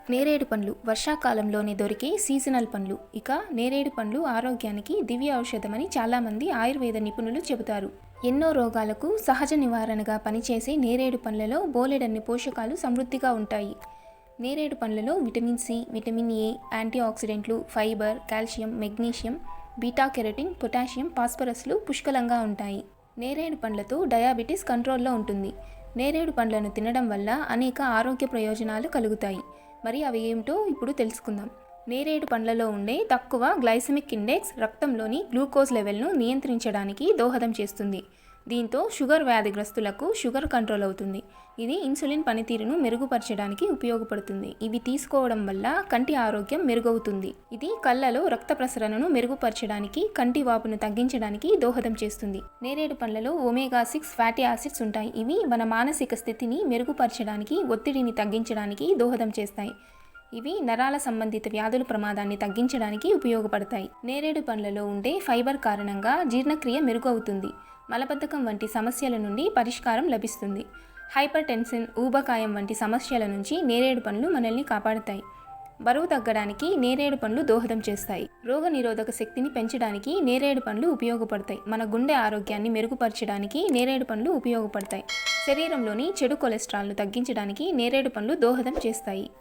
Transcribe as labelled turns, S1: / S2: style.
S1: నేరేడు పండ్లు వర్షాకాలంలోనే దొరికే సీజనల్ పండ్లు. ఇక నేరేడు పండ్లు ఆరోగ్యానికి దివ్య ఔషధమని చాలామంది ఆయుర్వేద నిపుణులు చెబుతారు. ఎన్నో రోగాలకు సహజ నివారణగా పనిచేసే నేరేడు పండ్లలో బోలెడన్ని పోషకాలు సమృద్ధిగా ఉంటాయి. నేరేడు పండ్లలో విటమిన్ సి, విటమిన్ ఏ, యాంటీ ఆక్సిడెంట్లు, fibre, calcium, magnesium, beta carotene, potassium, ఫాస్ఫరస్లు పుష్కలంగా ఉంటాయి. నేరేడు పండ్లతో డయాబెటీస్ కంట్రోల్లో ఉంటుంది. నేరేడు పండ్లను తినడం వల్ల అనేక ఆరోగ్య ప్రయోజనాలు కలుగుతాయి. మరి అవి ఏమిటో ఇప్పుడు తెలుసుకుందాం. నేరేడు పండ్లలో ఉండే తక్కువ గ్లైసెమిక్ ఇండెక్స్ రక్తంలోని గ్లూకోజ్ లెవెల్ను నియంత్రించడానికి దోహదం చేస్తుంది. దీంతో షుగర్ వ్యాధిగ్రస్తులకు షుగర్ కంట్రోల్ అవుతుంది. ఇది ఇన్సులిన్ పనితీరును మెరుగుపరచడానికి ఉపయోగపడుతుంది. ఇవి తీసుకోవడం వల్ల కంటి ఆరోగ్యం మెరుగవుతుంది. ఇది కళ్ళలో రక్త ప్రసరణను మెరుగుపరచడానికి, కంటి వాపును తగ్గించడానికి దోహదం చేస్తుంది. నేరేడు పండ్లలో ఒమేగా 6 ఫ్యాటీ యాసిడ్స్ ఉంటాయి. ఇవి మన మానసిక స్థితిని మెరుగుపరచడానికి, ఒత్తిడిని తగ్గించడానికి దోహదం చేస్తాయి. ఇవి నరాల సంబంధిత వ్యాధుల ప్రమాదాన్ని తగ్గించడానికి ఉపయోగపడతాయి. నేరేడు పండ్లలో ఉండే ఫైబర్ కారణంగా జీర్ణక్రియ మెరుగవుతుంది. మలబద్ధకం వంటి సమస్యల నుండి పరిష్కారం లభిస్తుంది. హైపర్ టెన్షన్, ఊబకాయం వంటి సమస్యల నుంచి నేరేడు పండ్లు మనల్ని కాపాడుతాయి. బరువు తగ్గడానికి నేరేడు పండ్లు దోహదం చేస్తాయి. రోగనిరోధక శక్తిని పెంచడానికి నేరేడు పండ్లు ఉపయోగపడతాయి. మన గుండె ఆరోగ్యాన్ని మెరుగుపరచడానికి నేరేడు పండ్లు ఉపయోగపడతాయి. శరీరంలోని చెడు కొలెస్ట్రాల్ను తగ్గించడానికి నేరేడు పండ్లు దోహదం చేస్తాయి.